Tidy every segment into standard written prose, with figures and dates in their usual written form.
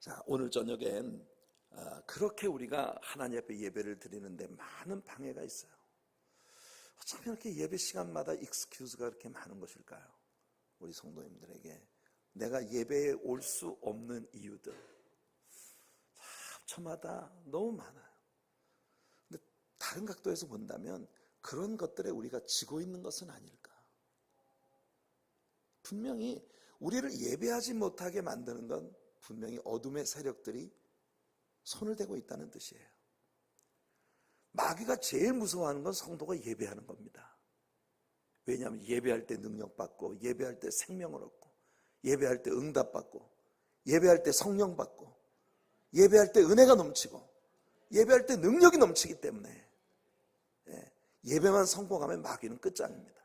자, 오늘 저녁엔 그렇게 우리가 하나님 앞에 예배를 드리는데 많은 방해가 있어요. 어쩌면 이렇게 예배 시간마다 익스큐즈가 그렇게 많은 것일까요? 우리 성도님들에게 내가 예배에 올 수 없는 이유들 저마다 너무 많아요. 근데 다른 각도에서 본다면 그런 것들에 우리가 지고 있는 것은 아닐까. 분명히 우리를 예배하지 못하게 만드는 건 분명히 어둠의 세력들이 손을 대고 있다는 뜻이에요. 마귀가 제일 무서워하는 건 성도가 예배하는 겁니다. 왜냐하면 예배할 때 능력받고, 예배할 때 생명을 얻고, 예배할 때 응답받고, 예배할 때 성령 받고, 예배할 때 은혜가 넘치고, 예배할 때 능력이 넘치기 때문에 예배만 성공하면 마귀는 끝장입니다.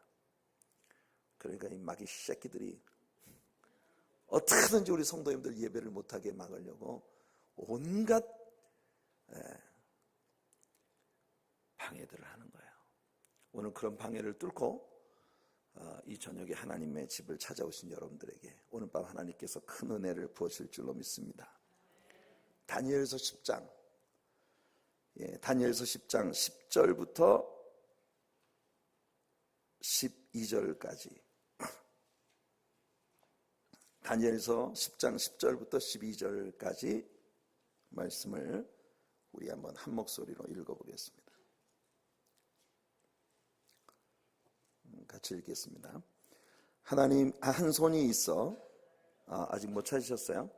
그러니까 이 마귀 새끼들이 어떻게든지 우리 성도님들 예배를 못하게 막으려고 온갖 방해들을 하는 거예요. 오늘 그런 방해를 뚫고 이 저녁에 하나님의 집을 찾아오신 여러분들에게 오늘 밤 하나님께서 큰 은혜를 부으실 줄로 믿습니다. 다니엘서 10장, 다니엘서 10장 10절부터 12절까지, 다니엘서 10장 10절부터 12절까지 말씀을 우리 한번 한 목소리로 읽어보겠습니다. 같이 읽겠습니다. 하나님 한 손이 있어 아직 못 찾으셨어요?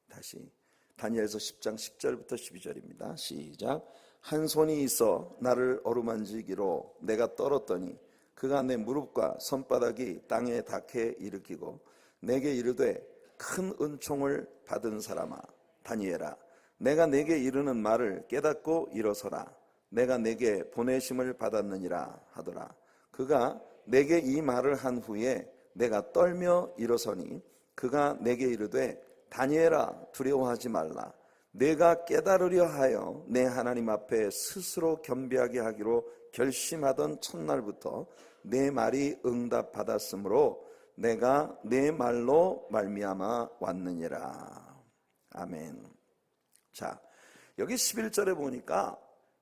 다시 다니엘서 10장 10절부터 12절입니다. 시작. 한 손이 있어 나를 어루만지기로 내가 떨었더니 그가 내 무릎과 손바닥이 땅에 닿게 일으키고 내게 이르되 큰 은총을 받은 사람아 다니엘아 내가 내게 이르는 말을 깨닫고 일어서라 내가 내게 보내심을 받았느니라 하더라. 그가 내게 이 말을 한 후에 내가 떨며 일어서니 그가 내게 이르되 다니엘아 두려워하지 말라 내가 깨달으려 하여 내 하나님 앞에 스스로 겸비하게 하기로 결심하던 첫날부터 내 말이 응답받았으므로 내가 내 말로 말미암아 왔느니라. 아멘. 자, 여기 11절에 보니까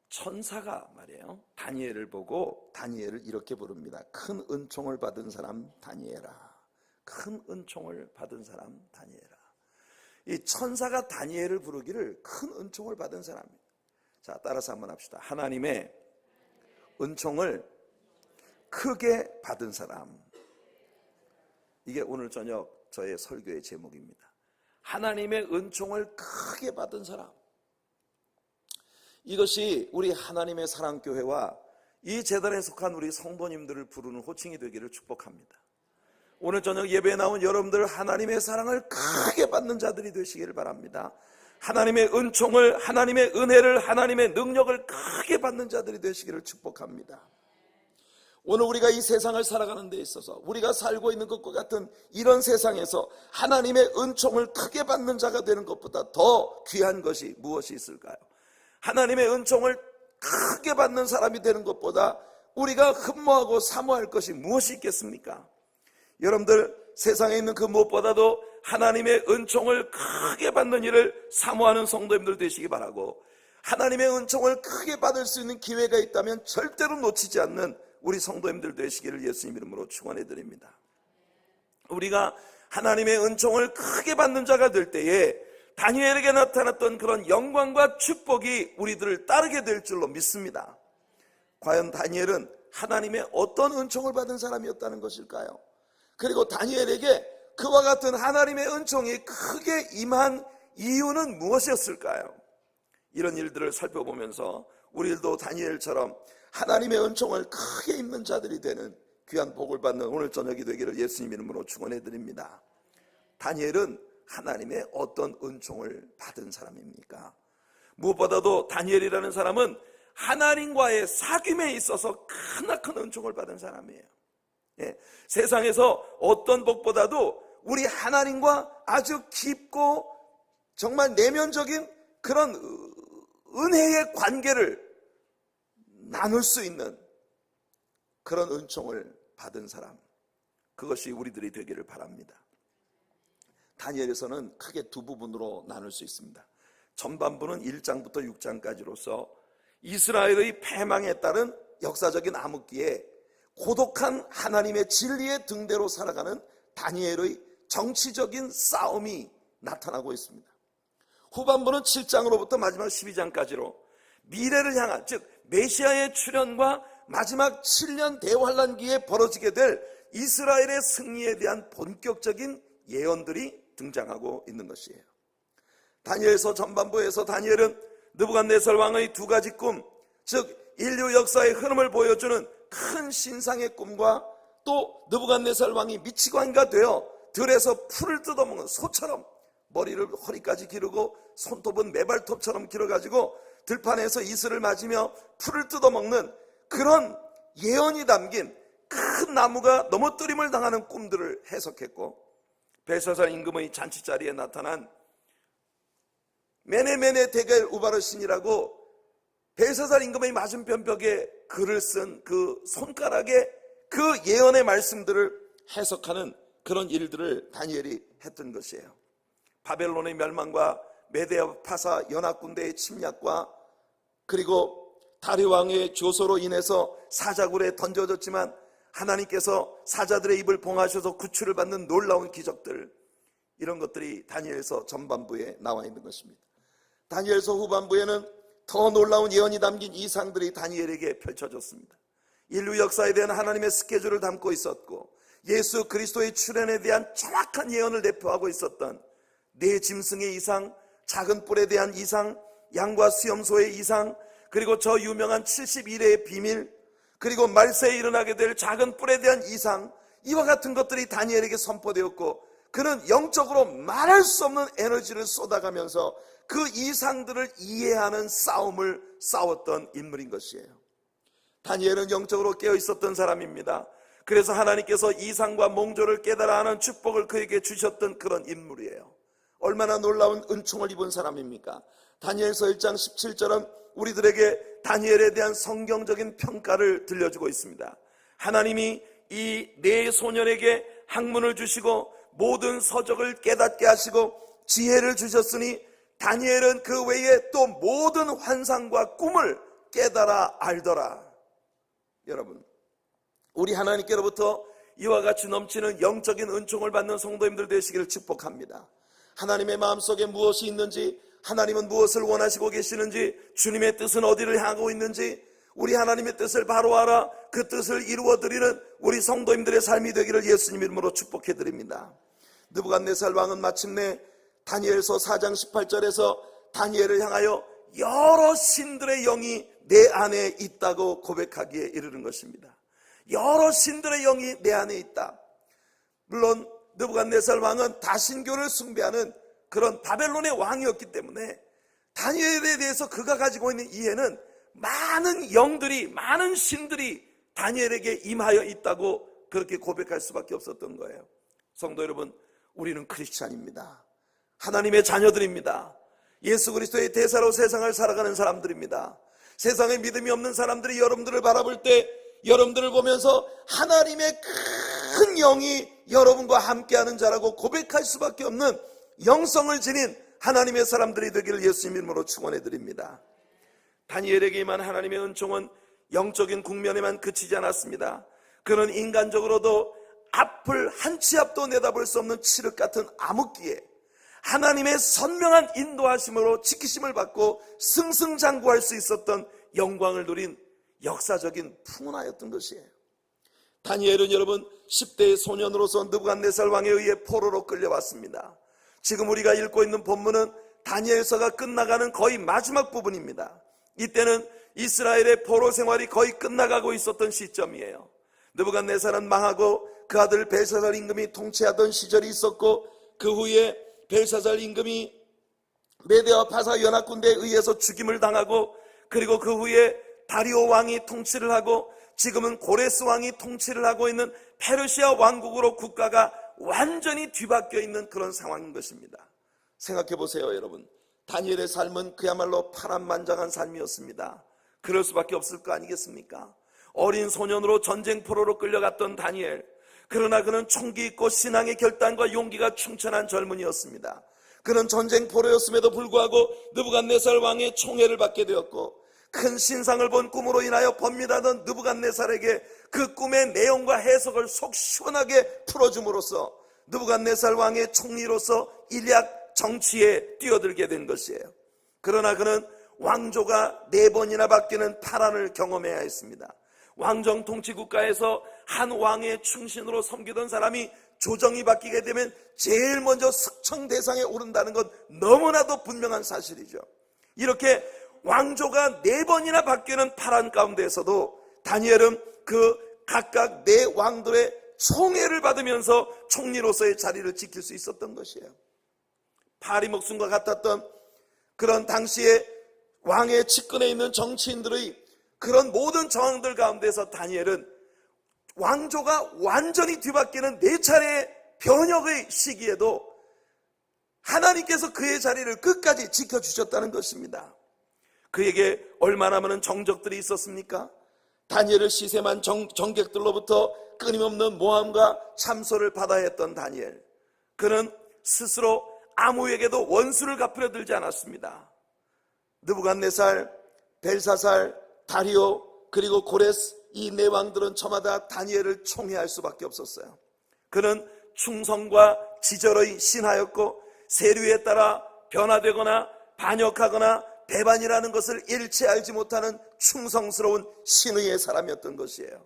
천사가 말이에요 다니엘을 보고 다니엘을 이렇게 부릅니다. 큰 은총을 받은 사람 다니엘아. 큰 은총을 받은 사람 다니엘아. 이 천사가 다니엘을 부르기를 큰 은총을 받은 사람입니다. 자, 따라서 한번 합시다. 하나님의 은총을 크게 받은 사람. 이게 오늘 저녁 저의 설교의 제목입니다. 하나님의 은총을 크게 받은 사람. 이것이 우리 하나님의 사랑교회와 이 재단에 속한 우리 성도님들을 부르는 호칭이 되기를 축복합니다. 오늘 저녁 예배에 나온 여러분들 하나님의 사랑을 크게 받는 자들이 되시기를 바랍니다. 하나님의 은총을, 하나님의 은혜를, 하나님의 능력을 크게 받는 자들이 되시기를 축복합니다. 오늘 우리가 이 세상을 살아가는 데 있어서 우리가 살고 있는 것과 같은 이런 세상에서 하나님의 은총을 크게 받는 자가 되는 것보다 더 귀한 것이 무엇이 있을까요? 하나님의 은총을 크게 받는 사람이 되는 것보다 우리가 흠모하고 사모할 것이 무엇이 있겠습니까? 여러분들 세상에 있는 그 무엇보다도 하나님의 은총을 크게 받는 일을 사모하는 성도님들 되시기 바라고, 하나님의 은총을 크게 받을 수 있는 기회가 있다면 절대로 놓치지 않는 우리 성도님들 되시기를 예수님 이름으로 축원해 드립니다. 우리가 하나님의 은총을 크게 받는 자가 될 때에 다니엘에게 나타났던 그런 영광과 축복이 우리들을 따르게 될 줄로 믿습니다. 과연 다니엘은 하나님의 어떤 은총을 받은 사람이었다는 것일까요? 그리고 다니엘에게 그와 같은 하나님의 은총이 크게 임한 이유는 무엇이었을까요? 이런 일들을 살펴보면서 우리들도 다니엘처럼 하나님의 은총을 크게 입는 자들이 되는 귀한 복을 받는 오늘 저녁이 되기를 예수님 이름으로 축원해 드립니다. 다니엘은 하나님의 어떤 은총을 받은 사람입니까? 무엇보다도 다니엘이라는 사람은 하나님과의 사귐에 있어서 크나큰 은총을 받은 사람이에요. 세상에서 어떤 복보다도 우리 하나님과 아주 깊고 정말 내면적인 그런 은혜의 관계를 나눌 수 있는 그런 은총을 받은 사람, 그것이 우리들이 되기를 바랍니다. 다니엘에서는 크게 두 부분으로 나눌 수 있습니다. 전반부는 1장부터 6장까지로서 이스라엘의 패망에 따른 역사적인 암흑기에 고독한 하나님의 진리의 등대로 살아가는 다니엘의 정치적인 싸움이 나타나고 있습니다. 후반부는 7장으로부터 마지막 12장까지로 미래를 향한, 즉 메시아의 출현과 마지막 7년 대환란기에 벌어지게 될 이스라엘의 승리에 대한 본격적인 예언들이 등장하고 있는 것이에요. 다니엘서 전반부에서 다니엘은 느부갓네살 왕의 두 가지 꿈, 즉 인류 역사의 흐름을 보여주는 큰 신상의 꿈과 또 느부갓네살 왕이 미치광이가 되어 들에서 풀을 뜯어먹는 소처럼 머리를 허리까지 기르고 손톱은 메발톱처럼 길어가지고 들판에서 이슬을 맞으며 풀을 뜯어먹는 그런 예언이 담긴 큰 나무가 넘어뜨림을 당하는 꿈들을 해석했고, 벨사살 임금의 잔치자리에 나타난 메네메네 데겔 우바르신이라고 벨사살 임금의 맞은편 벽에 글을 쓴 그 손가락에 그 예언의 말씀들을 해석하는 그런 일들을 다니엘이 했던 것이에요. 바벨론의 멸망과 메데아 파사 연합군대의 침략과 그리고 다리 왕의 조소로 인해서 사자굴에 던져졌지만 하나님께서 사자들의 입을 봉하셔서 구출을 받는 놀라운 기적들, 이런 것들이 다니엘서 전반부에 나와 있는 것입니다. 다니엘서 후반부에는 더 놀라운 예언이 담긴 이상들이 다니엘에게 펼쳐졌습니다. 인류 역사에 대한 하나님의 스케줄을 담고 있었고 예수 그리스도의 출현에 대한 정확한 예언을 내포하고 있었던 네 짐승의 이상, 작은 뿔에 대한 이상, 양과 수염소의 이상, 그리고 저 유명한 71회의 비밀, 그리고 말세에 일어나게 될 작은 뿔에 대한 이상, 이와 같은 것들이 다니엘에게 선포되었고 그는 영적으로 말할 수 없는 에너지를 쏟아가면서 그 이상들을 이해하는 싸움을 싸웠던 인물인 것이에요. 다니엘은 영적으로 깨어 있었던 사람입니다. 그래서 하나님께서 이상과 몽조를 깨달아 하는 축복을 그에게 주셨던 그런 인물이에요. 얼마나 놀라운 은총을 입은 사람입니까? 다니엘서 1장 17절은 우리들에게 다니엘에 대한 성경적인 평가를 들려주고 있습니다. 하나님이 이 네 소년에게 학문을 주시고 모든 서적을 깨닫게 하시고 지혜를 주셨으니 다니엘은 그 외에 또 모든 환상과 꿈을 깨달아 알더라. 여러분, 우리 하나님께로부터 이와 같이 넘치는 영적인 은총을 받는 성도님들 되시기를 축복합니다. 하나님의 마음속에 무엇이 있는지, 하나님은 무엇을 원하시고 계시는지, 주님의 뜻은 어디를 향하고 있는지 우리 하나님의 뜻을 바로 알아 그 뜻을 이루어드리는 우리 성도님들의 삶이 되기를 예수님 이름으로 축복해드립니다. 느부갓네살 왕은 마침내 다니엘서 4장 18절에서 다니엘을 향하여 여러 신들의 영이 내 안에 있다고 고백하기에 이르는 것입니다. 여러 신들의 영이 내 안에 있다. 물론 느부갓네살 왕은 다신교를 숭배하는 그런 바벨론의 왕이었기 때문에 다니엘에 대해서 그가 가지고 있는 이해는 많은 영들이, 많은 신들이 다니엘에게 임하여 있다고 그렇게 고백할 수밖에 없었던 거예요. 성도 여러분, 우리는 크리스찬입니다. 하나님의 자녀들입니다. 예수 그리스도의 대사로 세상을 살아가는 사람들입니다. 세상에 믿음이 없는 사람들이 여러분들을 바라볼 때 여러분들을 보면서 하나님의 큰 영이 여러분과 함께하는 자라고 고백할 수밖에 없는 영성을 지닌 하나님의 사람들이 되기를 예수님 이름으로 축원해 드립니다. 다니엘에게 임한 하나님의 은총은 영적인 국면에만 그치지 않았습니다. 그는 인간적으로도 앞을 한 치 앞도 내다볼 수 없는 칠흑 같은 암흑기에 하나님의 선명한 인도하심으로 지키심을 받고 승승장구할 수 있었던 영광을 누린 역사적인 풍운하였던 것이에요. 다니엘은 여러분 10대의 소년으로서 느부갓네살 왕에 의해 포로로 끌려왔습니다. 지금 우리가 읽고 있는 본문은 다니엘서가 끝나가는 거의 마지막 부분입니다. 이때는 이스라엘의 포로 생활이 거의 끝나가고 있었던 시점이에요. 느부갓네살은 망하고 그 아들 벨사살 임금이 통치하던 시절이 있었고 그 후에 벨사살 임금이 메데아 파사 연합군대에 의해서 죽임을 당하고 그리고 그 후에 다리오 왕이 통치를 하고 지금은 고레스 왕이 통치를 하고 있는 페르시아 왕국으로 국가가 완전히 뒤바뀌어 있는 그런 상황인 것입니다. 생각해 보세요, 여러분. 다니엘의 삶은 그야말로 파란만장한 삶이었습니다. 그럴 수밖에 없을 거 아니겠습니까? 어린 소년으로 전쟁포로로 끌려갔던 다니엘, 그러나 그는 총기 있고 신앙의 결단과 용기가 충천한 젊은이였습니다. 그는 전쟁 포로였음에도 불구하고 느부갓네살 왕의 총애를 받게 되었고, 큰 신상을 본 꿈으로 인하여 번민하던 느부갓네살에게 그 꿈의 내용과 해석을 속 시원하게 풀어줌으로써 느부갓네살 왕의 총리로서 일약 정치에 뛰어들게 된 것이에요. 그러나 그는 왕조가 4번이나 바뀌는 파란을 경험해야 했습니다. 왕정 통치 국가에서 한 왕의 충신으로 섬기던 사람이 조정이 바뀌게 되면 제일 먼저 숙청 대상에 오른다는 건 너무나도 분명한 사실이죠. 이렇게 왕조가 4번이나 바뀌는 파란 가운데에서도 다니엘은 그 각각 4왕들의 총애를 받으면서 총리로서의 자리를 지킬 수 있었던 것이에요. 파리 목숨과 같았던 그런 당시에 왕의 측근에 있는 정치인들의 그런 모든 정황들 가운데서 다니엘은 왕조가 완전히 뒤바뀌는 4차례의 변혁의 시기에도 하나님께서 그의 자리를 끝까지 지켜주셨다는 것입니다. 그에게 얼마나 많은 정적들이 있었습니까? 다니엘을 시샘한 정객들로부터 끊임없는 모함과 참소를 받아야 했던 다니엘. 그는 스스로 아무에게도 원수를 갚으려 들지 않았습니다. 느부갓네살, 벨사살, 다리오, 그리고 고레스, 이 4왕들은 저마다 다니엘을 총애할 수밖에 없었어요. 그는 충성과 지절의 신하였고, 세류에 따라 변화되거나 반역하거나 배반이라는 것을 일체 알지 못하는 충성스러운 신의의 사람이었던 것이에요.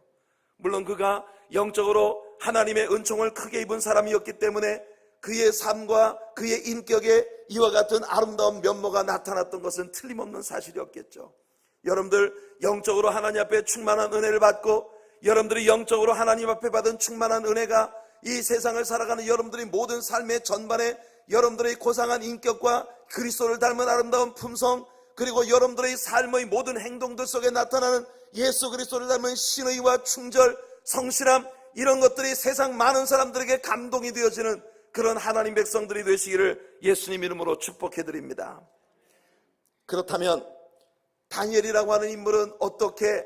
물론 그가 영적으로 하나님의 은총을 크게 입은 사람이었기 때문에 그의 삶과 그의 인격에 이와 같은 아름다운 면모가 나타났던 것은 틀림없는 사실이었겠죠. 여러분들 영적으로 하나님 앞에 충만한 은혜를 받고, 여러분들이 영적으로 하나님 앞에 받은 충만한 은혜가 이 세상을 살아가는 여러분들의 모든 삶의 전반에 여러분들의 고상한 인격과 그리스도를 닮은 아름다운 품성, 그리고 여러분들의 삶의 모든 행동들 속에 나타나는 예수 그리스도를 닮은 신의와 충절, 성실함, 이런 것들이 세상 많은 사람들에게 감동이 되어지는 그런 하나님 백성들이 되시기를 예수님 이름으로 축복해드립니다. 그렇다면 다니엘이라고 하는 인물은 어떻게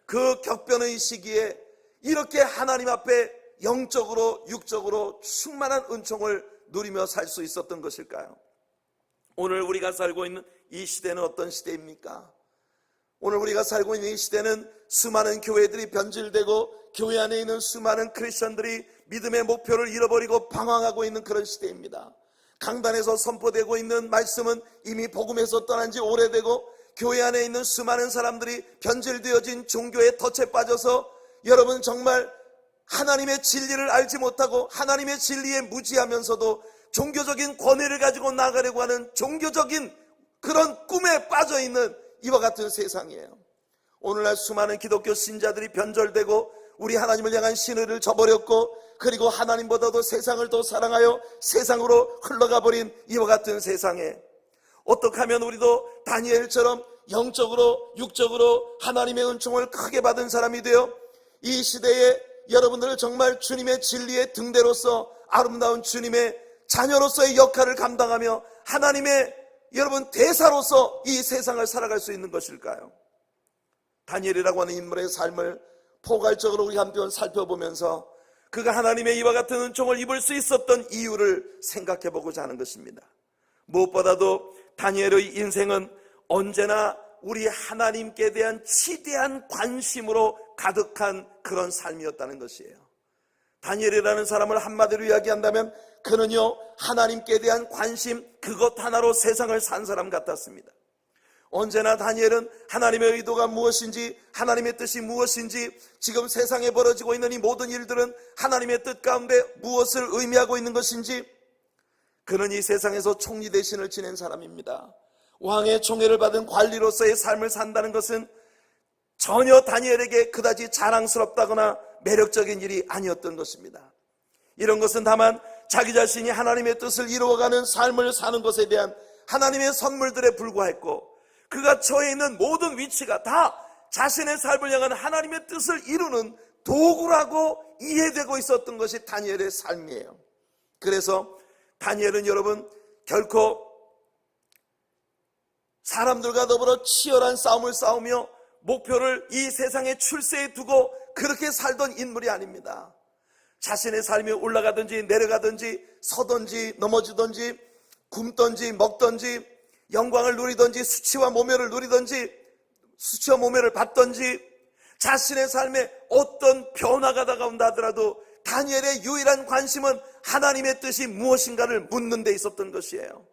그 격변의 시기에 이렇게 하나님 앞에 영적으로 육적으로 충만한 은총을 누리며 살 수 있었던 것일까요? 오늘 우리가 살고 있는 이 시대는 어떤 시대입니까? 오늘 우리가 살고 있는 이 시대는 수많은 교회들이 변질되고 교회 안에 있는 수많은 크리스천들이 믿음의 목표를 잃어버리고 방황하고 있는 그런 시대입니다. 강단에서 선포되고 있는 말씀은 이미 복음에서 떠난 지 오래되고, 교회 안에 있는 수많은 사람들이 변질되어진 종교의 덫에 빠져서 여러분 정말 하나님의 진리를 알지 못하고 하나님의 진리에 무지하면서도 종교적인 권위를 가지고 나가려고 하는 종교적인 그런 꿈에 빠져있는 이와 같은 세상이에요. 오늘날 수많은 기독교 신자들이 변절되고 우리 하나님을 향한 신의를 저버렸고, 그리고 하나님보다도 세상을 더 사랑하여 세상으로 흘러가 버린 이와 같은 세상에 어떻게 하면 우리도 다니엘처럼 영적으로 육적으로 하나님의 은총을 크게 받은 사람이 되어 이 시대에 여러분들을 정말 주님의 진리의 등대로서 아름다운 주님의 자녀로서의 역할을 감당하며 하나님의 여러분 대사로서 이 세상을 살아갈 수 있는 것일까요? 다니엘이라고 하는 인물의 삶을 포괄적으로 우리 한편 살펴보면서 그가 하나님의 이와 같은 은총을 입을 수 있었던 이유를 생각해 보고자 하는 것입니다. 무엇보다도 다니엘의 인생은 언제나 우리 하나님께 대한 치대한 관심으로 가득한 그런 삶이었다는 것이에요. 다니엘이라는 사람을 한마디로 이야기한다면 그는요, 하나님께 대한 관심 그것 하나로 세상을 산 사람 같았습니다. 언제나 다니엘은 하나님의 의도가 무엇인지, 하나님의 뜻이 무엇인지, 지금 세상에 벌어지고 있는 이 모든 일들은 하나님의 뜻 가운데 무엇을 의미하고 있는 것인지, 그는 이 세상에서 총리 대신을 지낸 사람입니다. 왕의 총애를 받은 관리로서의 삶을 산다는 것은 전혀 다니엘에게 그다지 자랑스럽다거나 매력적인 일이 아니었던 것입니다. 이런 것은 다만 자기 자신이 하나님의 뜻을 이루어가는 삶을 사는 것에 대한 하나님의 선물들에 불과했고, 그가 처해 있는 모든 위치가 다 자신의 삶을 향한 하나님의 뜻을 이루는 도구라고 이해되고 있었던 것이 다니엘의 삶이에요. 그래서 다니엘은 여러분 결코 사람들과 더불어 치열한 싸움을 싸우며 목표를 이 세상의 출세에 두고 그렇게 살던 인물이 아닙니다. 자신의 삶이 올라가든지 내려가든지 서든지 넘어지든지 굶든지 먹든지 영광을 누리든지 수치와 모멸을 누리든지 수치와 모멸을 받든지 자신의 삶에 어떤 변화가 다가온다 하더라도 다니엘의 유일한 관심은 하나님의 뜻이 무엇인가를 묻는 데 있었던 것이에요.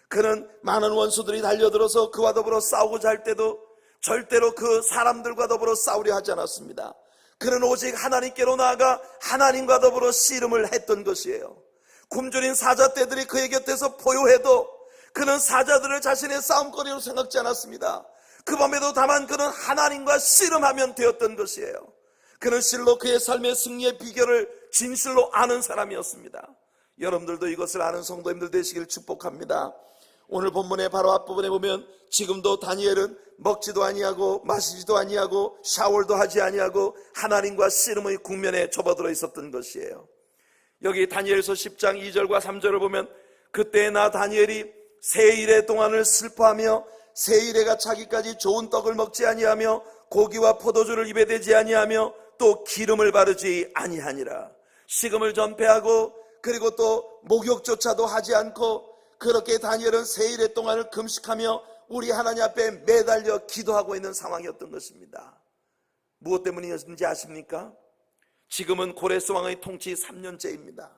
그는 많은 원수들이 달려들어서 그와 더불어 싸우고자 할 때도 절대로 그 사람들과 더불어 싸우려 하지 않았습니다. 그는 오직 하나님께로 나아가 하나님과 더불어 씨름을 했던 것이에요. 굶주린 사자떼들이 그의 곁에서 포효해도 그는 사자들을 자신의 싸움거리로 생각지 않았습니다. 그 밤에도 다만 그는 하나님과 씨름하면 되었던 것이에요. 그는 실로 그의 삶의 승리의 비결을 진실로 아는 사람이었습니다. 여러분들도 이것을 아는 성도님들 되시길 축복합니다. 오늘 본문의 바로 앞부분에 보면 지금도 다니엘은 먹지도 아니하고 마시지도 아니하고 샤워도 하지 아니하고 하나님과 씨름의 국면에 접어들어 있었던 것이에요. 여기 다니엘서 10장 2절과 3절을 보면 그때 나 다니엘이 세일의 동안을 슬퍼하며 세일에가 차기까지 좋은 떡을 먹지 아니하며 고기와 포도주를 입에 대지 아니하며 또 기름을 바르지 아니하니라. 식음을 전폐하고 그리고 또 목욕조차도 하지 않고 그렇게 다니엘은 세일의 동안을 금식하며 우리 하나님 앞에 매달려 기도하고 있는 상황이었던 것입니다. 무엇 때문이었는지 아십니까? 지금은 고레스 왕의 통치 3년째입니다.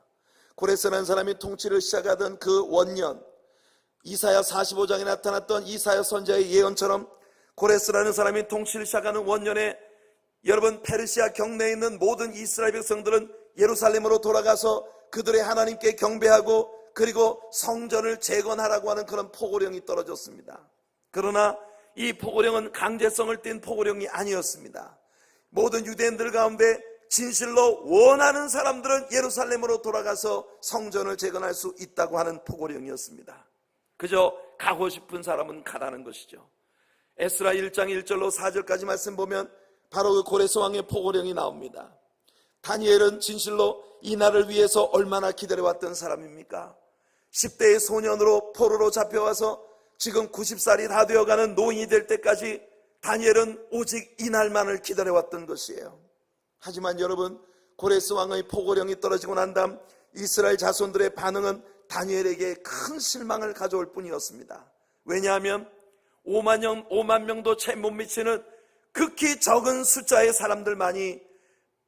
고레스라는 사람이 통치를 시작하던 그 원년, 이사야 45장에 나타났던 이사야 선지자의 예언처럼 고레스라는 사람이 통치를 시작하는 원년에 여러분 페르시아 경내에 있는 모든 이스라엘 백성들은 예루살렘으로 돌아가서 그들의 하나님께 경배하고 그리고 성전을 재건하라고 하는 그런 포고령이 떨어졌습니다. 그러나 이 포고령은 강제성을 띤 포고령이 아니었습니다. 모든 유대인들 가운데 진실로 원하는 사람들은 예루살렘으로 돌아가서 성전을 재건할 수 있다고 하는 포고령이었습니다. 그저 가고 싶은 사람은 가라는 것이죠. 에스라 1장 1절로 4절까지 말씀 보면 바로 그 고레스 왕의 포고령이 나옵니다. 다니엘은 진실로 이 날을 위해서 얼마나 기다려왔던 사람입니까? 10대의 소년으로 포로로 잡혀와서 지금 90살이 다 되어가는 노인이 될 때까지 다니엘은 오직 이 날만을 기다려왔던 것이에요. 하지만 여러분, 고레스 왕의 포고령이 떨어지고 난 다음 이스라엘 자손들의 반응은 다니엘에게 큰 실망을 가져올 뿐이었습니다. 왜냐하면 5만 명도 채 못 미치는 극히 적은 숫자의 사람들만이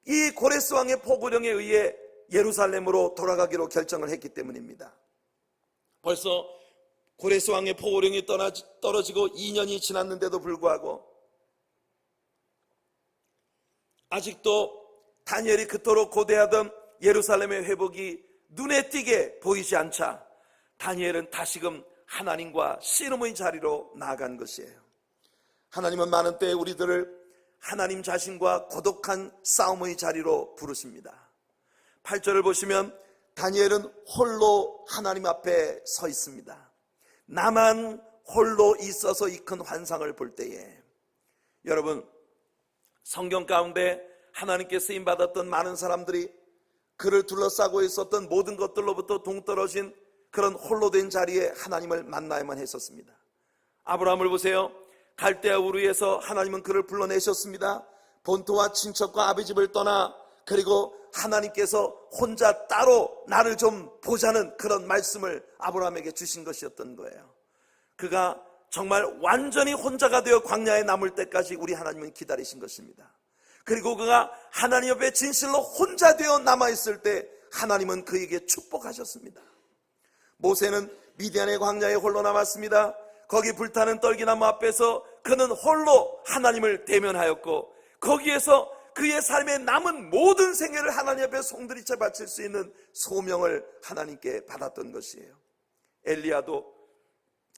이 고레스 왕의 포고령에 의해 예루살렘으로 돌아가기로 결정을 했기 때문입니다. 벌써 고레스 왕의 포고령이 떨어지고 2년이 지났는데도 불구하고 아직도 다니엘이 그토록 고대하던 예루살렘의 회복이 눈에 띄게 보이지 않자 다니엘은 다시금 하나님과 씨름의 자리로 나아간 것이에요. 하나님은 많은 때에 우리들을 하나님 자신과 고독한 싸움의 자리로 부르십니다. 8절을 보시면 다니엘은 홀로 하나님 앞에 서 있습니다. 나만 홀로 있어서 이 큰 환상을 볼 때에 여러분, 성경 가운데 하나님께 쓰임받았던 많은 사람들이 그를 둘러싸고 있었던 모든 것들로부터 동떨어진 그런 홀로 된 자리에 하나님을 만나야만 했었습니다. 아브라함을 보세요. 갈대아 우르에서 하나님은 그를 불러내셨습니다. 본토와 친척과 아비 집을 떠나 그리고 하나님께서 혼자 따로 나를 좀 보자는 그런 말씀을 아브라함에게 주신 것이었던 거예요. 그가 정말 완전히 혼자가 되어 광야에 남을 때까지 우리 하나님은 기다리신 것입니다. 그리고 그가 하나님 옆에 진실로 혼자 되어 남아있을 때 하나님은 그에게 축복하셨습니다. 모세는 미디안의 광야에 홀로 남았습니다. 거기 불타는 떨기나무 앞에서 그는 홀로 하나님을 대면하였고 거기에서 그의 삶에 남은 모든 생애를 하나님 앞에 송두리째 바칠 수 있는 소명을 하나님께 받았던 것이에요. 엘리야도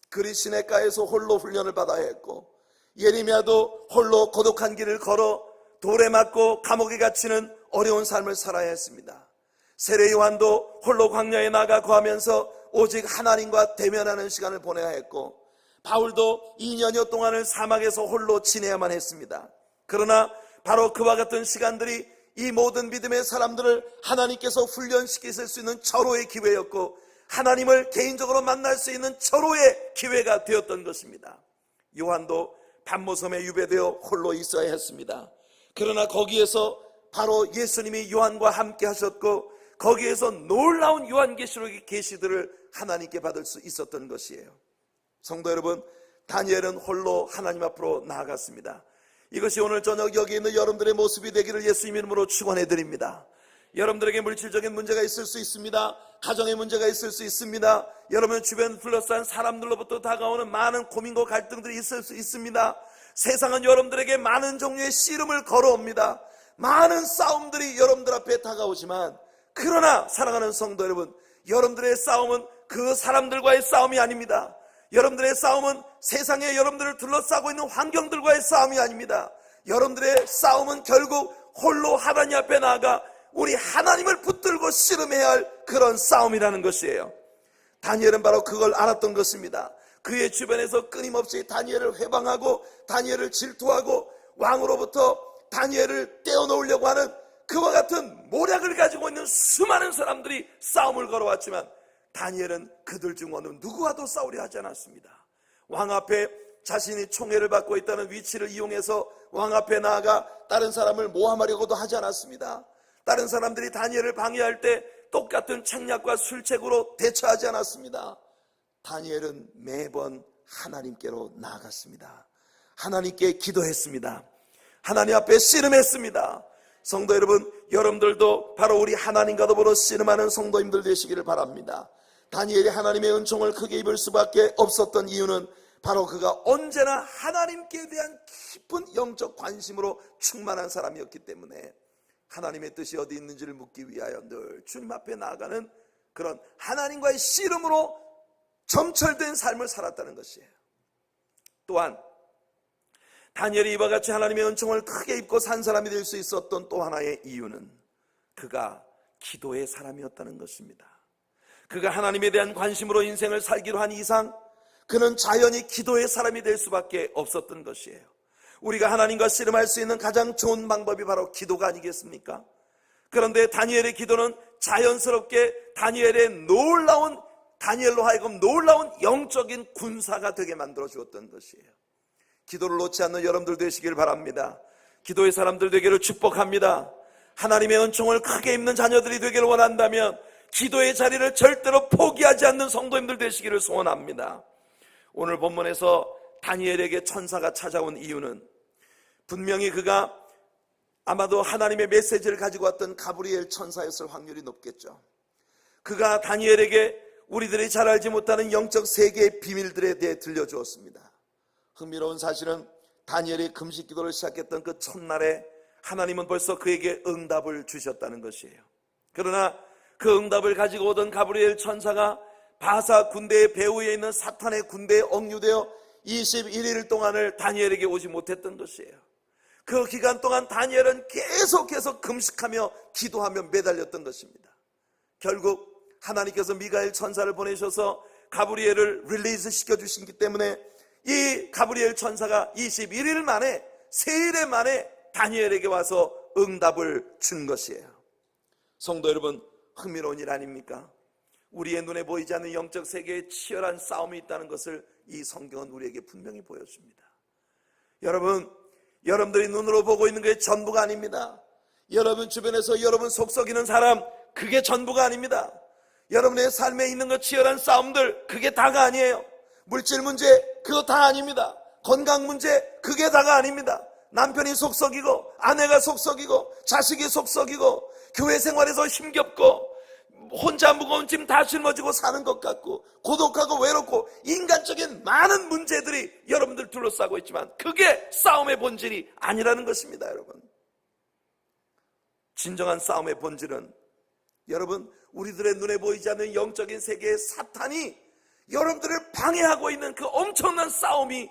그리 시내가에서 홀로 훈련을 받아야 했고 예레미야도 홀로 고독한 길을 걸어 돌에 맞고 감옥에 갇히는 어려운 삶을 살아야 했습니다. 세례 요한도 홀로 광야에 나가 거하면서 오직 하나님과 대면하는 시간을 보내야 했고 바울도 2년여 동안을 사막에서 홀로 지내야만 했습니다. 그러나 바로 그와 같은 시간들이 이 모든 믿음의 사람들을 하나님께서 훈련시키실 수 있는 절호의 기회였고 하나님을 개인적으로 만날 수 있는 절호의 기회가 되었던 것입니다. 요한도 반모섬에 유배되어 홀로 있어야 했습니다. 그러나 거기에서 바로 예수님이 요한과 함께 하셨고 거기에서 놀라운 요한계시록의 계시들을 하나님께 받을 수 있었던 것이에요. 성도 여러분, 다니엘은 홀로 하나님 앞으로 나아갔습니다. 이것이 오늘 저녁 여기 있는 여러분들의 모습이 되기를 예수님 이름으로 축원해 드립니다. 여러분들에게 물질적인 문제가 있을 수 있습니다. 가정의 문제가 있을 수 있습니다. 여러분 주변 둘러싼 사람들로부터 다가오는 많은 고민과 갈등들이 있을 수 있습니다. 세상은 여러분들에게 많은 종류의 씨름을 걸어옵니다. 많은 싸움들이 여러분들 앞에 다가오지만, 그러나 사랑하는 성도 여러분, 여러분들의 싸움은 그 사람들과의 싸움이 아닙니다. 여러분들의 싸움은 세상에 여러분들을 둘러싸고 있는 환경들과의 싸움이 아닙니다. 여러분들의 싸움은 결국 홀로 하나님 앞에 나아가 우리 하나님을 붙들고 씨름해야 할 그런 싸움이라는 것이에요. 다니엘은 바로 그걸 알았던 것입니다. 그의 주변에서 끊임없이 다니엘을 회방하고 다니엘을 질투하고 왕으로부터 다니엘을 떼어놓으려고 하는 그와 같은 모략을 가지고 있는 수많은 사람들이 싸움을 걸어왔지만, 다니엘은 그들 중 어느 누구와도 싸우려 하지 않았습니다. 왕 앞에 자신이 총애를 받고 있다는 위치를 이용해서 왕 앞에 나아가 다른 사람을 모함하려고도 하지 않았습니다. 다른 사람들이 다니엘을 방해할 때 똑같은 책략과 술책으로 대처하지 않았습니다. 다니엘은 매번 하나님께로 나아갔습니다. 하나님께 기도했습니다. 하나님 앞에 씨름했습니다. 성도 여러분, 여러분들도 바로 우리 하나님과 더불어 씨름하는 성도님들 되시기를 바랍니다. 다니엘이 하나님의 은총을 크게 입을 수밖에 없었던 이유는 바로 그가 언제나 하나님께 대한 깊은 영적 관심으로 충만한 사람이었기 때문에, 하나님의 뜻이 어디 있는지를 묻기 위하여 늘 주님 앞에 나아가는 그런 하나님과의 씨름으로 점철된 삶을 살았다는 것이에요. 또한 다니엘이 이와 같이 하나님의 은총을 크게 입고 산 사람이 될 수 있었던 또 하나의 이유는 그가 기도의 사람이었다는 것입니다. 그가 하나님에 대한 관심으로 인생을 살기로 한 이상 그는 자연히 기도의 사람이 될 수밖에 없었던 것이에요. 우리가 하나님과 씨름할 수 있는 가장 좋은 방법이 바로 기도가 아니겠습니까? 그런데 다니엘의 기도는 자연스럽게 다니엘로 하여금 놀라운 영적인 군사가 되게 만들어 주었던 것이에요. 기도를 놓지 않는 여러분들 되시길 바랍니다. 기도의 사람들 되기를 축복합니다. 하나님의 은총을 크게 입는 자녀들이 되기를 원한다면 기도의 자리를 절대로 포기하지 않는 성도님들 되시기를 소원합니다. 오늘 본문에서 다니엘에게 천사가 찾아온 이유는 분명히 그가 아마도 하나님의 메시지를 가지고 왔던 가브리엘 천사였을 확률이 높겠죠. 그가 다니엘에게 우리들이 잘 알지 못하는 영적 세계의 비밀들에 대해 들려주었습니다. 흥미로운 사실은 다니엘이 금식 기도를 시작했던 그 첫날에 하나님은 벌써 그에게 응답을 주셨다는 것이에요. 그러나 그 응답을 가지고 오던 가브리엘 천사가 바사 군대의 배후에 있는 사탄의 군대에 억류되어 21일 동안을 다니엘에게 오지 못했던 것이에요. 그 기간 동안 다니엘은 계속해서 금식하며 기도하며 매달렸던 것입니다. 결국 하나님께서 미가엘 천사를 보내셔서 가브리엘을 릴리즈 시켜주시기 때문에 이 가브리엘 천사가 21일 만에, 세일에 만에 다니엘에게 와서 응답을 준 것이에요. 성도 여러분, 흥미로운 일 아닙니까? 우리의 눈에 보이지 않는 영적 세계에 치열한 싸움이 있다는 것을 이 성경은 우리에게 분명히 보여줍니다. 여러분들이 눈으로 보고 있는 게 전부가 아닙니다. 여러분 주변에서 여러분 속썩이는 사람, 그게 전부가 아닙니다. 여러분의 삶에 있는 그 치열한 싸움들, 그게 다가 아니에요. 물질 문제, 그거 다 아닙니다. 건강 문제, 그게 다가 아닙니다. 남편이 속썩이고, 아내가 속썩이고, 자식이 속썩이고, 교회 생활에서 힘겹고, 혼자 무거운 짐 다 짊어지고 사는 것 같고, 고독하고 외롭고, 인간적인 많은 문제들이 여러분들 둘러싸고 있지만 그게 싸움의 본질이 아니라는 것입니다. 여러분, 진정한 싸움의 본질은 여러분, 우리들의 눈에 보이지 않는 영적인 세계의 사탄이 여러분들을 방해하고 있는 그 엄청난 싸움이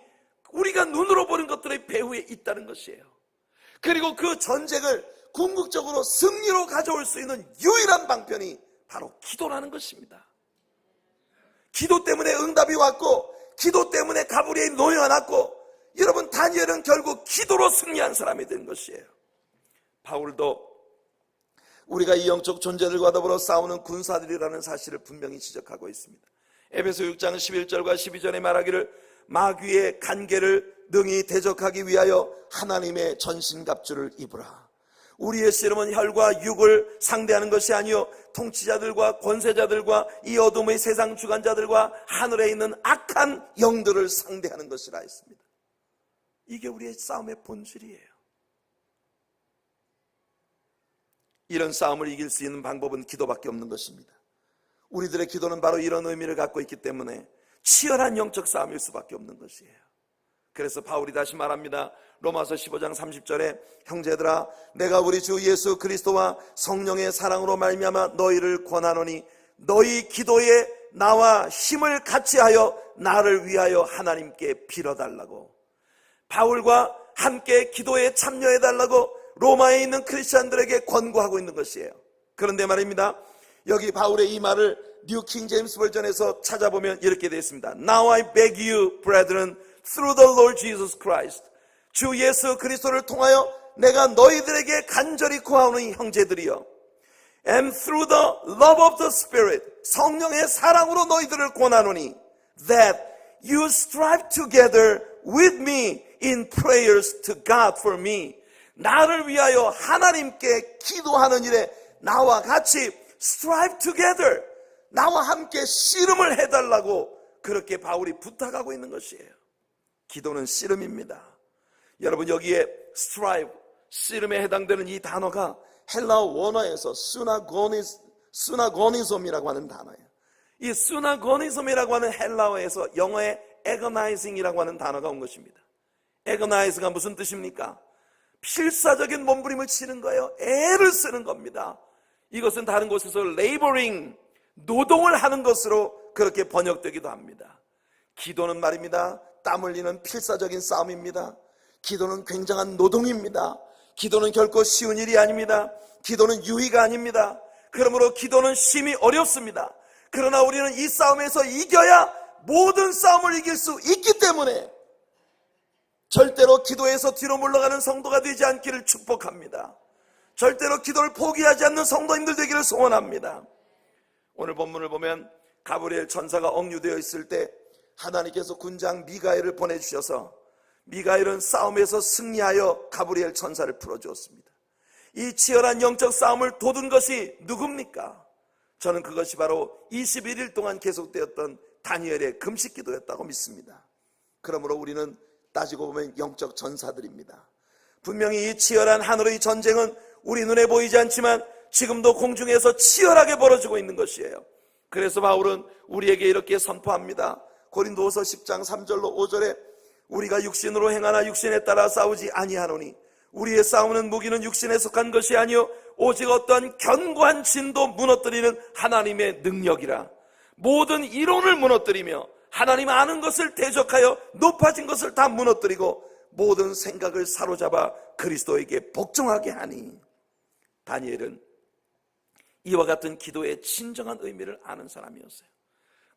우리가 눈으로 보는 것들의 배후에 있다는 것이에요. 그리고 그 전쟁을 궁극적으로 승리로 가져올 수 있는 유일한 방편이 바로 기도라는 것입니다. 기도 때문에 응답이 왔고, 기도 때문에 가브리엘이 놓여놨고, 여러분 다니엘은 결국 기도로 승리한 사람이 된 것이에요. 바울도 우리가 이 영적 존재들과 더불어 싸우는 군사들이라는 사실을 분명히 지적하고 있습니다. 에베소 6장 11절과 12절에 말하기를 마귀의 간계를 능히 대적하기 위하여 하나님의 전신갑주를 입으라. 우리의 씨름은 혈과 육을 상대하는 것이 아니요 통치자들과 권세자들과 이 어둠의 세상 주관자들과 하늘에 있는 악한 영들을 상대하는 것이라 했습니다. 이게 우리의 싸움의 본질이에요. 이런 싸움을 이길 수 있는 방법은 기도밖에 없는 것입니다. 우리들의 기도는 바로 이런 의미를 갖고 있기 때문에 치열한 영적 싸움일 수밖에 없는 것이에요. 그래서 바울이 다시 말합니다. 로마서 15장 30절에 형제들아 내가 우리 주 예수 그리스도와 성령의 사랑으로 말미암아 너희를 권하노니 너희 기도에 나와 힘을 같이 하여 나를 위하여 하나님께 빌어달라고, 바울과 함께 기도에 참여해달라고 로마에 있는 크리스찬들에게 권고하고 있는 것이에요. 그런데 말입니다, 여기 바울의 이 말을 뉴 킹 제임스 버전에서 찾아보면 이렇게 되어 있습니다. Now I beg you, brethren, through the Lord Jesus Christ, 주 예수 그리스도를 통하여 내가 너희들에게 간절히 구하오니 형제들이여, and through the love of the Spirit, 성령의 사랑으로 너희들을 권하노니, that you strive together with me in prayers to God for me, 나를 위하여 하나님께 기도하는 일에 나와 같이 strive together, 나와 함께 씨름을 해달라고 그렇게 바울이 부탁하고 있는 것이에요. 기도는 씨름입니다. 여러분, 여기에 strive, 씨름에 해당되는 이 단어가 헬라어 원어에서 수나고니즘이라고 하는 단어예요. 이 수나고니즘이라고 하는 헬라어에서 영어의 agonizing이라고 하는 단어가 온 것입니다. agonize가 무슨 뜻입니까? 필사적인 몸부림을 치는 거예요. 애를 쓰는 겁니다. 이것은 다른 곳에서 laboring, 노동을 하는 것으로 그렇게 번역되기도 합니다. 기도는 말입니다, 땀 흘리는 필사적인 싸움입니다. 기도는 굉장한 노동입니다. 기도는 결코 쉬운 일이 아닙니다. 기도는 유의가 아닙니다. 그러므로 기도는 심히 어렵습니다. 그러나 우리는 이 싸움에서 이겨야 모든 싸움을 이길 수 있기 때문에 절대로 기도에서 뒤로 물러가는 성도가 되지 않기를 축복합니다. 절대로 기도를 포기하지 않는 성도님들 되기를 소원합니다. 오늘 본문을 보면 가브리엘 천사가 억류되어 있을 때 하나님께서 군장 미가엘을 보내주셔서 미가엘은 싸움에서 승리하여 가브리엘 천사를 풀어주었습니다. 이 치열한 영적 싸움을 돋운 것이 누굽니까? 저는 그것이 바로 21일 동안 계속되었던 다니엘의 금식 기도였다고 믿습니다. 그러므로 우리는 따지고 보면 영적 전사들입니다. 분명히 이 치열한 하늘의 전쟁은 우리 눈에 보이지 않지만 지금도 공중에서 치열하게 벌어지고 있는 것이에요. 그래서 바울은 우리에게 이렇게 선포합니다. 고린도후서 10장 3절로 5절에 우리가 육신으로 행하나 육신에 따라 싸우지 아니하노니 우리의 싸우는 무기는 육신에 속한 것이 아니요 오직 어떠한 견고한 진도 무너뜨리는 하나님의 능력이라. 모든 이론을 무너뜨리며 하나님 아는 것을 대적하여 높아진 것을 다 무너뜨리고 모든 생각을 사로잡아 그리스도에게 복종하게 하니. 다니엘은 이와 같은 기도의 진정한 의미를 아는 사람이었어요.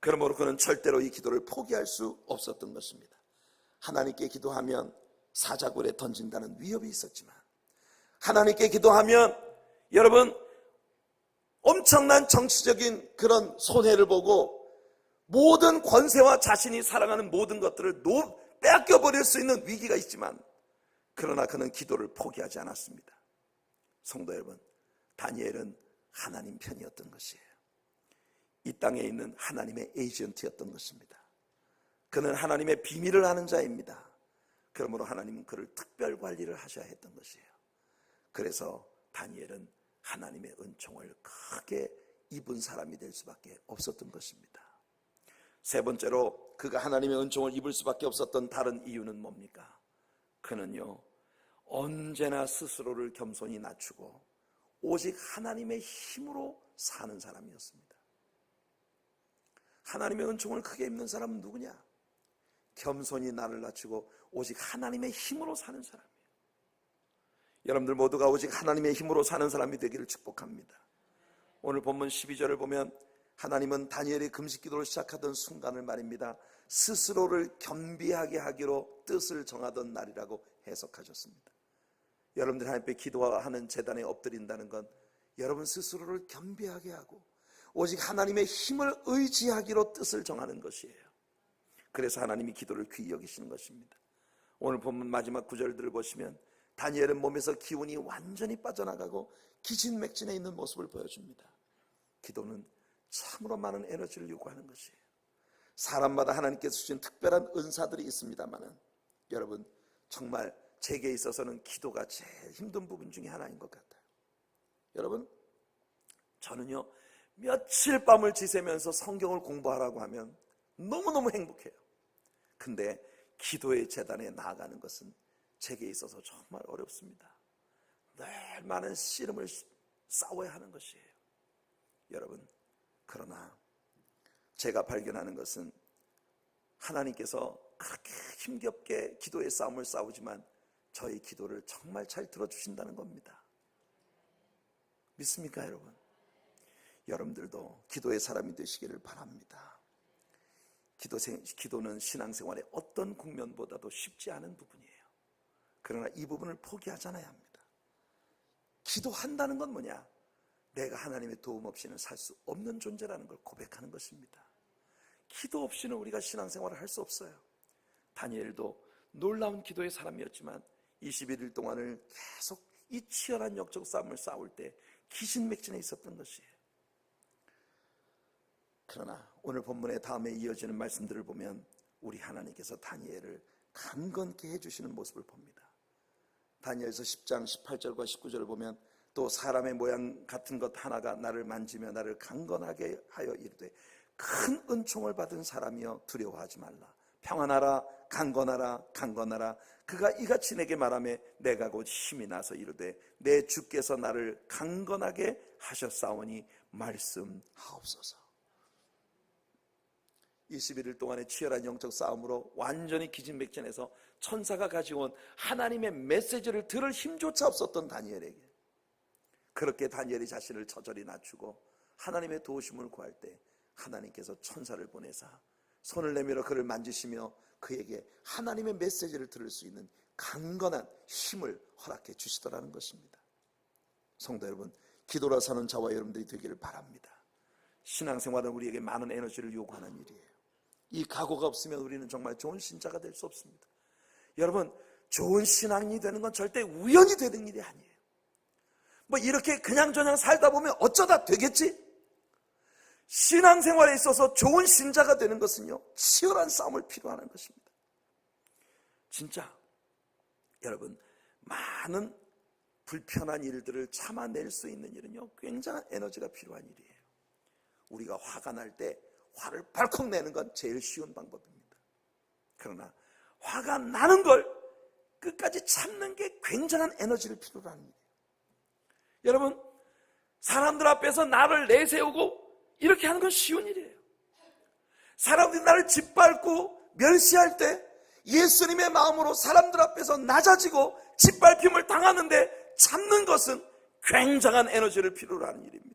그러므로 그는 절대로 이 기도를 포기할 수 없었던 것입니다. 하나님께 기도하면 사자굴에 던진다는 위협이 있었지만, 하나님께 기도하면 여러분 엄청난 정치적인 그런 손해를 보고 모든 권세와 자신이 사랑하는 모든 것들을 빼앗겨버릴 수 있는 위기가 있지만, 그러나 그는 기도를 포기하지 않았습니다. 성도 여러분, 다니엘은 하나님 편이었던 것이에요. 이 땅에 있는 하나님의 에이전트였던 것입니다. 그는 하나님의 비밀을 아는 자입니다. 그러므로 하나님은 그를 특별 관리를 하셔야 했던 것이에요. 그래서 다니엘은 하나님의 은총을 크게 입은 사람이 될 수밖에 없었던 것입니다. 세 번째로 그가 하나님의 은총을 입을 수밖에 없었던 다른 이유는 뭡니까? 그는요, 언제나 스스로를 겸손히 낮추고 오직 하나님의 힘으로 사는 사람이었습니다. 하나님의 은총을 크게 입는 사람은 누구냐? 겸손히 나를 낮추고 오직 하나님의 힘으로 사는 사람이에요. 여러분들 모두가 오직 하나님의 힘으로 사는 사람이 되기를 축복합니다. 오늘 본문 12절을 보면 하나님은 다니엘이 금식 기도를 시작하던 순간을 말입니다, 스스로를 겸비하게 하기로 뜻을 정하던 날이라고 해석하셨습니다. 여러분들 하나님 앞에 기도하는 제단에 엎드린다는 건 여러분 스스로를 겸비하게 하고 오직 하나님의 힘을 의지하기로 뜻을 정하는 것이에요. 그래서 하나님이 기도를 귀히 여기시는 것입니다. 오늘 본문 마지막 구절들을 보시면 다니엘은 몸에서 기운이 완전히 빠져나가고 기진맥진해 있는 모습을 보여줍니다. 기도는 참으로 많은 에너지를 요구하는 것이에요. 사람마다 하나님께서 주신 특별한 은사들이 있습니다만 여러분, 정말 제게 있어서는 기도가 제일 힘든 부분 중에 하나인 것 같아요. 여러분, 저는요 며칠 밤을 지새면서 성경을 공부하라고 하면 너무너무 행복해요. 근데 기도의 재단에 나아가는 것은 제게 있어서 정말 어렵습니다. 늘 많은 씨름을 싸워야 하는 것이에요. 여러분, 그러나 제가 발견하는 것은 하나님께서 그렇게 힘겹게 기도의 싸움을 싸우지만 저의 기도를 정말 잘 들어주신다는 겁니다. 믿습니까, 여러분? 여러분들도 기도의 사람이 되시기를 바랍니다. 기도는 신앙생활의 어떤 국면보다도 쉽지 않은 부분이에요. 그러나 이 부분을 포기하지 않아야 합니다. 기도한다는 건 뭐냐? 내가 하나님의 도움 없이는 살 수 없는 존재라는 걸 고백하는 것입니다. 기도 없이는 우리가 신앙생활을 할 수 없어요. 다니엘도 놀라운 기도의 사람이었지만 21일 동안을 계속 이 치열한 영적 싸움을 싸울 때 기진맥진해 있었던 것이에요. 그러나 오늘 본문의 다음에 이어지는 말씀들을 보면 우리 하나님께서 다니엘을 강건케 해주시는 모습을 봅니다. 다니엘서 10장 18절과 19절을 보면 또 사람의 모양 같은 것 하나가 나를 만지며 나를 강건하게 하여 이르되 큰 은총을 받은 사람이여 두려워하지 말라. 평안하라, 강건하라, 강건하라. 그가 이같이 내게 말하며 내가 곧 힘이 나서 이르되 내 주께서 나를 강건하게 하셨사오니 말씀하옵소서. 21일 동안의 치열한 영적 싸움으로 완전히 기진맥진해서 천사가 가지고 온 하나님의 메시지를 들을 힘조차 없었던 다니엘에게 그렇게 다니엘이 자신을 처절히 낮추고 하나님의 도우심을 구할 때 하나님께서 천사를 보내사 손을 내밀어 그를 만지시며 그에게 하나님의 메시지를 들을 수 있는 강건한 힘을 허락해 주시더라는 것입니다. 성도 여러분, 기도로 사는 저와 여러분들이 되기를 바랍니다. 신앙생활은 우리에게 많은 에너지를 요구하는 일이에요. 이 각오가 없으면 우리는 정말 좋은 신자가 될 수 없습니다. 여러분, 좋은 신앙인이 되는 건 절대 우연히 되는 일이 아니에요. 뭐 이렇게 그냥저냥 살다 보면 어쩌다 되겠지? 신앙생활에 있어서 좋은 신자가 되는 것은요, 치열한 싸움을 필요하는 것입니다. 진짜 여러분, 많은 불편한 일들을 참아낼 수 있는 일은요, 굉장한 에너지가 필요한 일이에요. 우리가 화가 날 때 화를 발컥 내는 건 제일 쉬운 방법입니다. 그러나 화가 나는 걸 끝까지 참는 게 굉장한 에너지를 필요로 하는 일이에요. 여러분, 사람들 앞에서 나를 내세우고 이렇게 하는 건 쉬운 일이에요. 사람들이 나를 짓밟고 멸시할 때 예수님의 마음으로 사람들 앞에서 낮아지고 짓밟힘을 당하는데 참는 것은 굉장한 에너지를 필요로 하는 일입니다.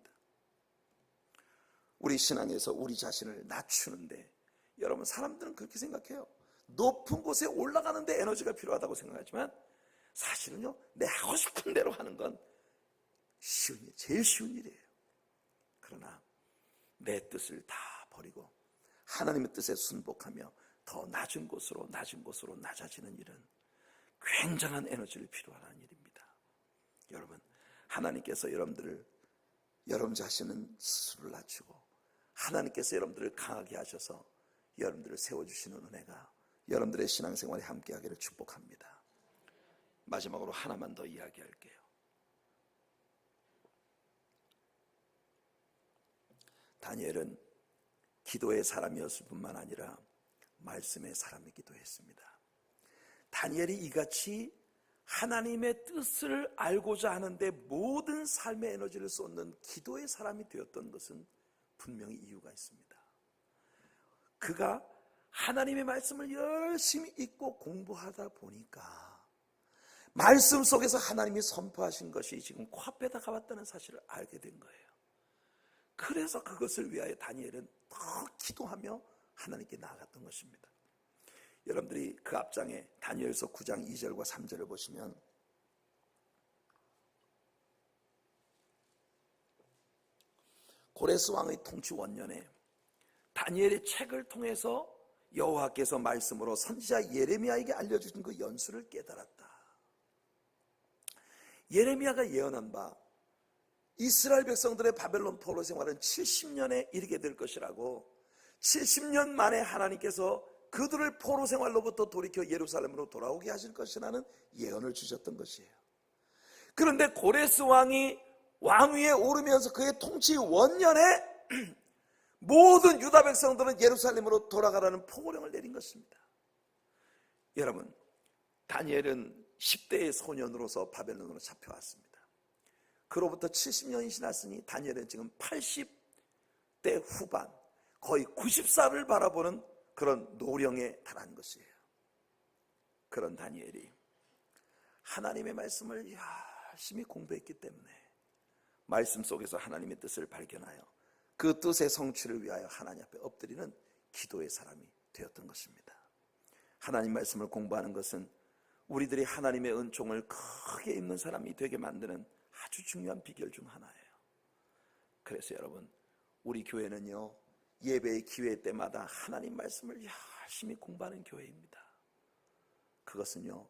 우리 신앙에서 우리 자신을 낮추는데 여러분, 사람들은 그렇게 생각해요. 높은 곳에 올라가는데 에너지가 필요하다고 생각하지만 사실은요, 내 하고 싶은 대로 하는 건 쉬운 일, 제일 쉬운 일이에요. 그러나 내 뜻을 다 버리고 하나님의 뜻에 순복하며 더 낮은 곳으로 낮아지는 일은 굉장한 에너지를 필요하는 일입니다. 여러분, 하나님께서 여러분 자신은 스스로를 낮추고 하나님께서 여러분들을 강하게 하셔서 여러분들을 세워주시는 은혜가 여러분들의 신앙생활에 함께하기를 축복합니다. 마지막으로 하나만 더 이야기할게요. 다니엘은 기도의 사람이었을 뿐만 아니라 말씀의 사람이기도 했습니다. 다니엘이 이같이 하나님의 뜻을 알고자 하는데 모든 삶의 에너지를 쏟는 기도의 사람이 되었던 것은 분명히 이유가 있습니다. 그가 하나님의 말씀을 열심히 읽고 공부하다 보니까 말씀 속에서 하나님이 선포하신 것이 지금 코앞에다 가봤다는 사실을 알게 된 거예요. 그래서 그것을 위하여 다니엘은 더 기도하며 하나님께 나아갔던 것입니다. 여러분들이 그 앞장에 다니엘서 9장 2절과 3절을 보시면 고레스 왕의 통치 원년에 다니엘의 책을 통해서 여호와께서 말씀으로 선지자 예레미야에게 알려주신 그 연수를 깨달았다. 예레미야가 예언한 바 이스라엘 백성들의 바벨론 포로 생활은 70년에 이르게 될 것이라고, 70년 만에 하나님께서 그들을 포로 생활로부터 돌이켜 예루살렘으로 돌아오게 하실 것이라는 예언을 주셨던 것이에요. 그런데 고레스 왕이 왕위에 오르면서 그의 통치 원년에 모든 유다 백성들은 예루살렘으로 돌아가라는 포고령을 내린 것입니다. 여러분, 다니엘은 10대의 소년으로서 바벨론으로 잡혀왔습니다. 그로부터 70년이 지났으니 다니엘은 지금 80대 후반, 거의 90살을 바라보는 그런 노령에 달한 것이에요. 그런 다니엘이 하나님의 말씀을 열심히 공부했기 때문에 말씀 속에서 하나님의 뜻을 발견하여 그 뜻의 성취를 위하여 하나님 앞에 엎드리는 기도의 사람이 되었던 것입니다. 하나님 말씀을 공부하는 것은 우리들이 하나님의 은총을 크게 입는 사람이 되게 만드는 아주 중요한 비결 중 하나예요. 그래서 여러분, 우리 교회는요, 예배의 기회 때마다 하나님 말씀을 열심히 공부하는 교회입니다. 그것은요,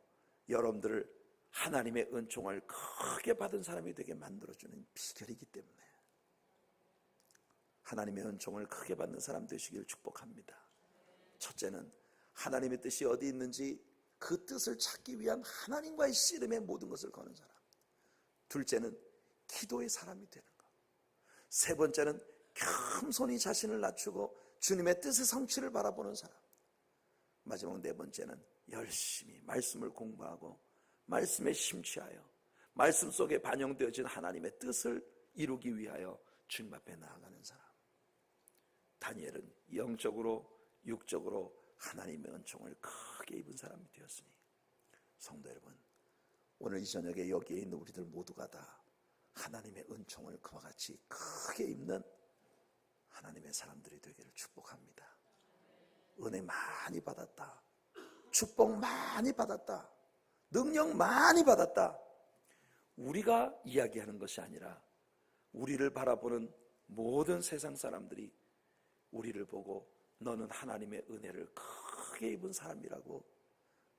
여러분들을 하나님의 은총을 크게 받은 사람이 되게 만들어주는 비결이기 때문에 하나님의 은총을 크게 받는 사람 되시길 축복합니다. 첫째는 하나님의 뜻이 어디 있는지 그 뜻을 찾기 위한 하나님과의 씨름에 모든 것을 거는 사람. 둘째는 기도의 사람이 되는 것. 세 번째는 겸손히 자신을 낮추고 주님의 뜻의 성취를 바라보는 사람. 마지막 네 번째는 열심히 말씀을 공부하고 말씀에 심취하여 말씀 속에 반영되어진 하나님의 뜻을 이루기 위하여 주님 앞에 나아가는 사람. 다니엘은 영적으로 육적으로 하나님의 은총을 크게 입은 사람이 되었으니, 성도 여러분, 오늘 이 저녁에 여기에 있는 우리들 모두가 다 하나님의 은총을 그와 같이 크게 입는 하나님의 사람들이 되기를 축복합니다. 은혜 많이 받았다, 축복 많이 받았다, 능력 많이 받았다, 우리가 이야기하는 것이 아니라 우리를 바라보는 모든 세상 사람들이 우리를 보고 너는 하나님의 은혜를 크게 입은 사람이라고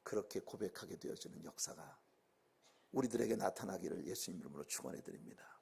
그렇게 고백하게 되어지는 역사가 우리들에게 나타나기를 예수님 이름으로 축원해 드립니다.